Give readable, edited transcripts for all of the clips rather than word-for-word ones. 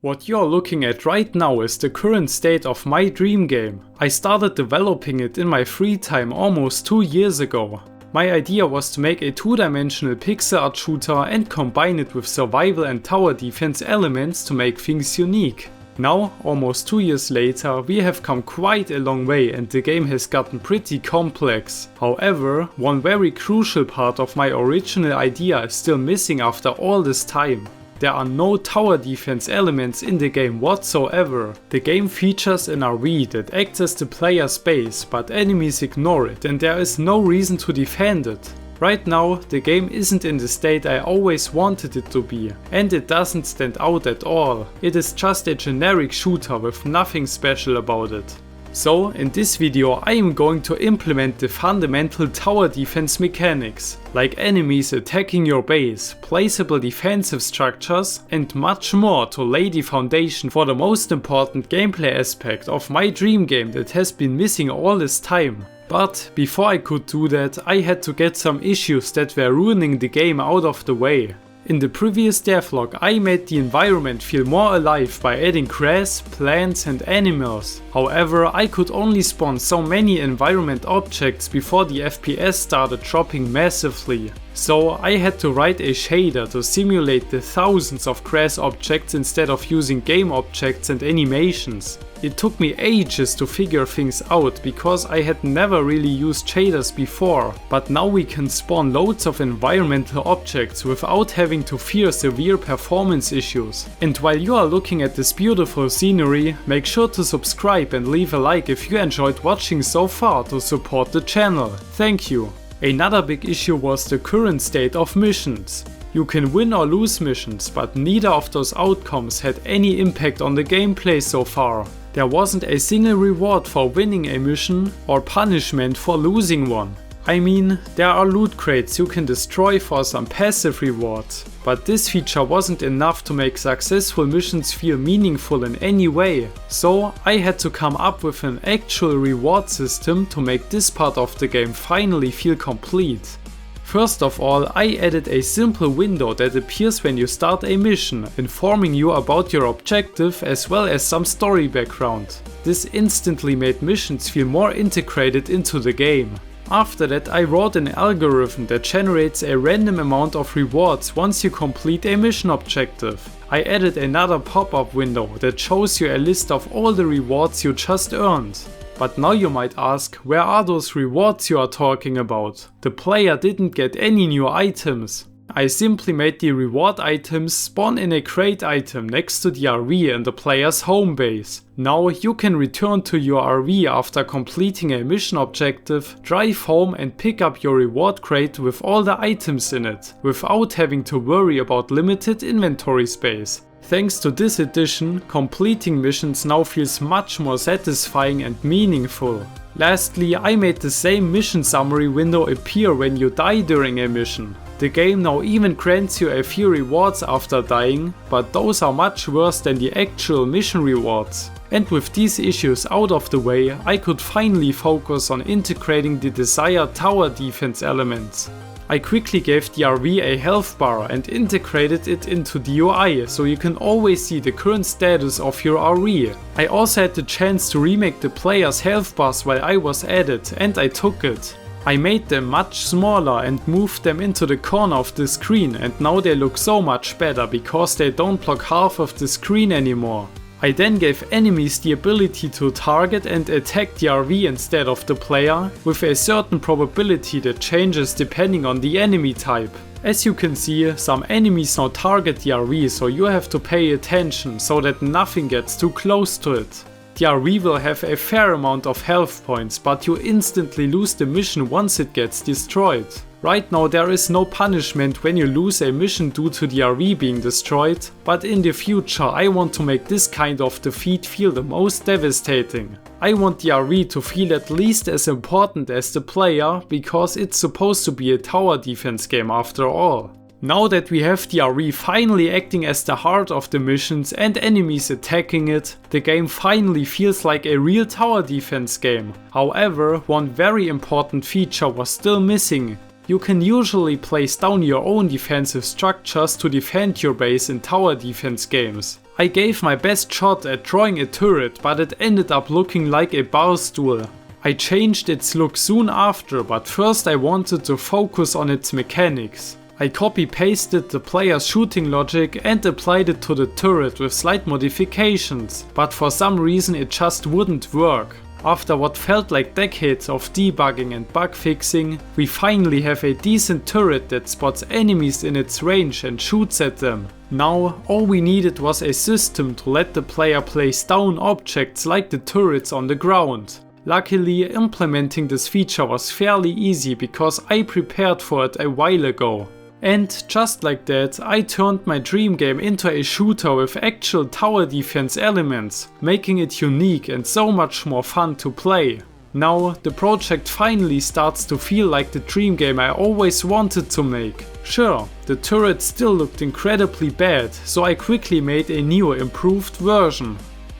What you're looking at right now is the current state of my dream game. I started developing it in my free time almost 2 years ago. My idea was to make a 2-dimensional pixel art shooter and combine it with survival and tower defense elements to make things unique. Now, almost 2 years later, we have come quite a long way and the game has gotten pretty complex. However, one very crucial part of my original idea is still missing after all this time. There are no tower defense elements in the game whatsoever. The game features an RV that acts as the player's base, but enemies ignore it and there is no reason to defend it. Right now, the game isn't in the state I always wanted it to be, and it doesn't stand out at all. It is just a generic shooter with nothing special about it. So, in this video I am going to implement the fundamental tower defense mechanics, like enemies attacking your base, placeable defensive structures and much more to lay the foundation for the most important gameplay aspect of my dream game that has been missing all this time. But before I could do that, I had to get some issues that were ruining the game out of the way. In the previous devlog I made the environment feel more alive by adding grass, plants and animals. However, I could only spawn so many environment objects before the FPS started dropping massively. So I had to write a shader to simulate the thousands of grass objects instead of using game objects and animations. It took me ages to figure things out because I had never really used shaders before, but now we can spawn loads of environmental objects without having to fear severe performance issues. And while you are looking at this beautiful scenery, make sure to subscribe and leave a like if you enjoyed watching so far to support the channel. Thank you. Another big issue was the current state of missions. You can win or lose missions, but neither of those outcomes had any impact on the gameplay so far. There wasn't a single reward for winning a mission or punishment for losing one. I mean, there are loot crates you can destroy for some passive rewards, but this feature wasn't enough to make successful missions feel meaningful in any way. So I had to come up with an actual reward system to make this part of the game finally feel complete. First of all, I added a simple window that appears when you start a mission, informing you about your objective as well as some story background. This instantly made missions feel more integrated into the game. After that, I wrote an algorithm that generates a random amount of rewards once you complete a mission objective. I added another pop-up window that shows you a list of all the rewards you just earned. But now you might ask, where are those rewards you are talking about? The player didn't get any new items. I simply made the reward items spawn in a crate item next to the RV in the player's home base. Now you can return to your RV after completing a mission objective, drive home and pick up your reward crate with all the items in it, without having to worry about limited inventory space. Thanks to this addition, completing missions now feels much more satisfying and meaningful. Lastly, I made the same mission summary window appear when you die during a mission. The game now even grants you a few rewards after dying, but those are much worse than the actual mission rewards. And with these issues out of the way, I could finally focus on integrating the desired tower defense elements. I quickly gave the RV a health bar and integrated it into the UI so you can always see the current status of your RV. I also had the chance to remake the player's health bars while I was at it, and I took it. I made them much smaller and moved them into the corner of the screen, and now they look so much better because they don't block half of the screen anymore. I then gave enemies the ability to target and attack the RV instead of the player, with a certain probability that changes depending on the enemy type. As you can see, some enemies now target the RV, so you have to pay attention so that nothing gets too close to it. The RV will have a fair amount of health points, but you instantly lose the mission once it gets destroyed. Right now there is no punishment when you lose a mission due to the RV being destroyed, but in the future I want to make this kind of defeat feel the most devastating. I want the RV to feel at least as important as the player, because it's supposed to be a tower defense game after all. Now that we have the RV finally acting as the heart of the missions and enemies attacking it, the game finally feels like a real tower defense game. However, one very important feature was still missing. You can usually place down your own defensive structures to defend your base in tower defense games. I gave my best shot at drawing a turret, but it ended up looking like a bar stool. I changed its look soon after, but first I wanted to focus on its mechanics. I copy-pasted the player's shooting logic and applied it to the turret with slight modifications, but for some reason it just wouldn't work. After what felt like decades of debugging and bug fixing, we finally have a decent turret that spots enemies in its range and shoots at them. Now, all we needed was a system to let the player place down objects like the turrets on the ground. Luckily, implementing this feature was fairly easy because I prepared for it a while ago. And just like that, I turned my dream game into a shooter with actual tower defense elements, making it unique and so much more fun to play. Now, the project finally starts to feel like the dream game I always wanted to make. Sure, the turret still looked incredibly bad, so I quickly made a new improved version.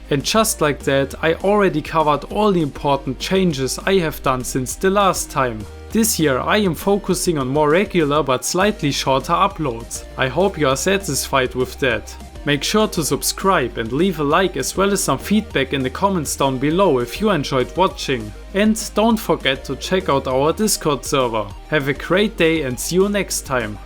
And just like that, I already covered all the important changes I have done since the last time. This year I am focusing on more regular but slightly shorter uploads. I hope you are satisfied with that. Make sure to subscribe and leave a like as well as some feedback in the comments down below if you enjoyed watching. And don't forget to check out our Discord server. Have a great day and see you next time.